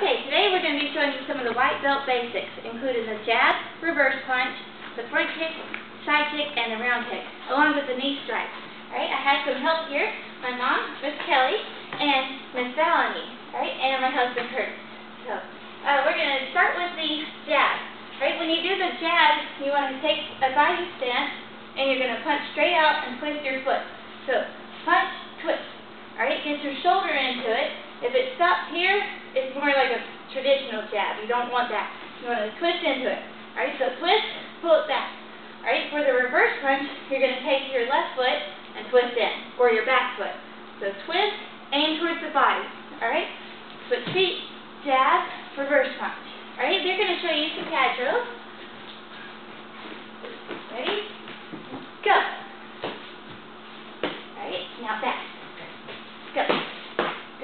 Okay, today we're going to be showing you some of the white belt basics, including the jab, reverse punch, the front kick, side kick, and the round kick, along with the knee strike. Alright, I have some help here. My mom, Miss Kelly, and Miss Valentine, alright, and my husband, Curtis. So, we're going to start with the jab. Alright, when you do the jab, you want to take a body stance, and you're going to punch straight out and twist your foot. So, punch, twist. Alright, get your shoulder into it. If it stops here, it's more like a traditional jab. You don't want that. You want to twist into it. Alright, so twist, pull it back. Alright, for the reverse punch, you're going to take your left foot and twist in, or your back foot. So twist, aim towards the body. Alright, switch feet, jab, reverse punch. Alright, they're going to show you some pad drills. Ready? Go. Alright, now back. Go.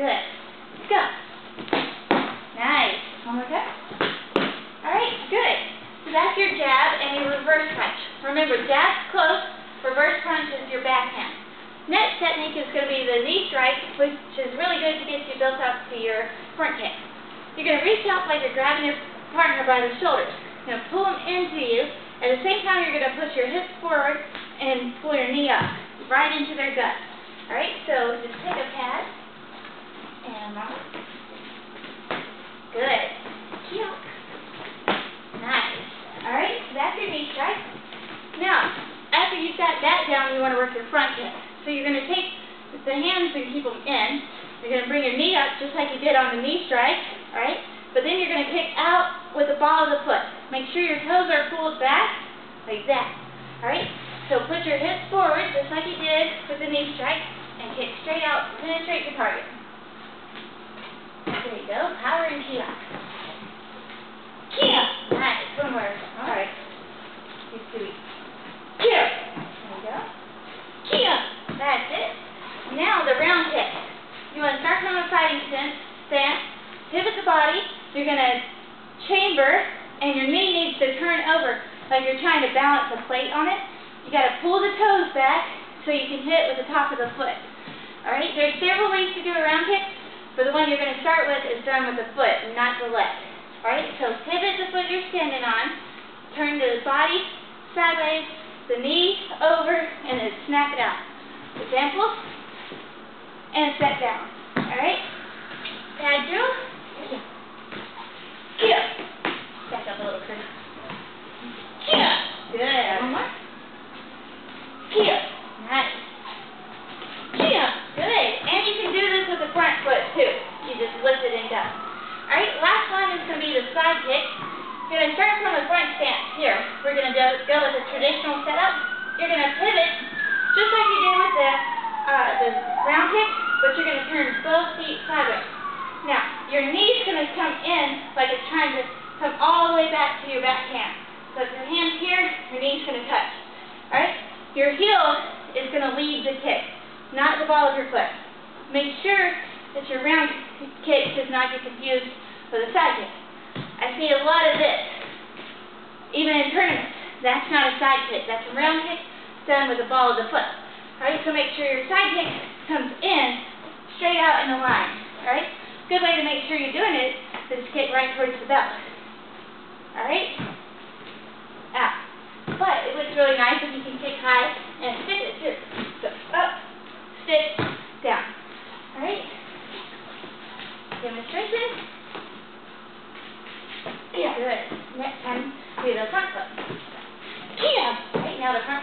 Good. Go. Nice. One more time. Alright, good. So that's your jab and your reverse punch. Remember, jab's close, reverse punch is your backhand. Next technique is going to be the knee strike, which is really good to get you built up to your front kick. You're going to reach out like you're grabbing your partner by the shoulders. You're going to pull them into you. At the same time, you're going to push your hips forward and pull your knee up, right into their gut. Alright, so just take a pad. And good. Cute. Nice. Alright, so that's your knee strike. Now, after you've got that down, you want to work your front kick. So you're going to take the hands and keep them in. You're going to bring your knee up just like you did on the knee strike. Alright? But then you're going to kick out with the ball of the foot. Make sure your toes are pulled back, like that. Alright? So put your hips forward just like you did with the knee strike and kick straight out, penetrate your target. There you go. Power and key up. Key up. Nice. One more. Alright. Keep doing. Key up. There you go. Key up. That's it. Now the round kick. You want to start from a fighting stance, pivot the body. You're going to chamber, and your knee needs to turn over like you're trying to balance a plate on it. You got to pull the toes back so you can hit with the top of the foot. Alright, there's several ways to do a round kick, but the one you're going to start with is done with the foot, not the leg. Alright, so pivot the foot you're standing on, turn the body sideways, the knee over, and then snap it out. Example, and set down. Alright, pad drill. Get up. Back up a little, Chris. Get up. Good. One more. Get up. Nice. Get up. Good. And you can do this with the front foot too. You just lift it and go. Alright, last one is going to be the side kick. You're going to start from the front stance. Here, we're going to go with the traditional setup. You're going to pivot just like you did with the round kick, but you're going to turn both feet sideways. Now, your knee's going to come in like it's trying to come all the way back to your back hand. So if your hand's here, your knee's going to touch. Alright? Your heel is going to lead the kick, not the ball of your foot. Make sure that your round kick does not get confused with a side kick. I see a lot of this, even in tournaments. That's not a side kick. That's a round kick done with the ball of the foot. Alright, so make sure your side kick comes in straight out in the line. Alright? Good way to make sure you're doing it is to kick right towards the belt. Alright? Out. But it looks really nice if you can kick high and stick it too. So up, stick, down. Alright? Demonstration. Yeah. Good. Next time, do the front foot. Yeah. Alright, now the front